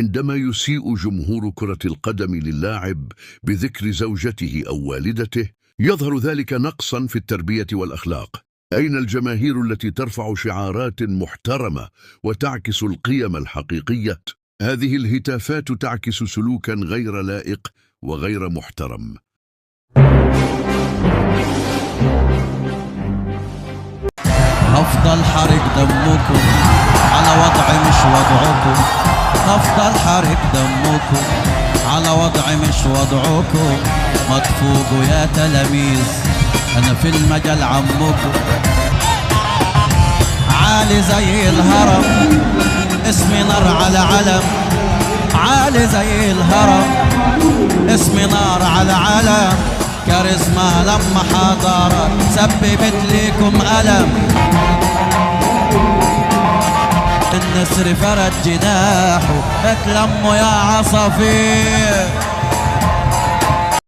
عندما يسيء جمهور كرة القدم للاعب بذكر زوجته أو والدته، يظهر ذلك نقصا في التربية والأخلاق. أين الجماهير التي ترفع شعارات محترمة وتعكس القيم الحقيقية؟ هذه الهتافات تعكس سلوكا غير لائق وغير محترم. أفضل حرق دمكم على وضع مش وضعكم، أفضل حرق دمكم على وضع مش وضعكم. ما تفوقوا يا تلاميذ، أنا في المجال عمكم. عالي زي الهرم، اسمي نار على علم. عالي زي الهرم، اسمي نار على علم. كاريزما لما حضرت سببت ليكم ألم. النسر فرد جناحه اتلموا يا عصافير.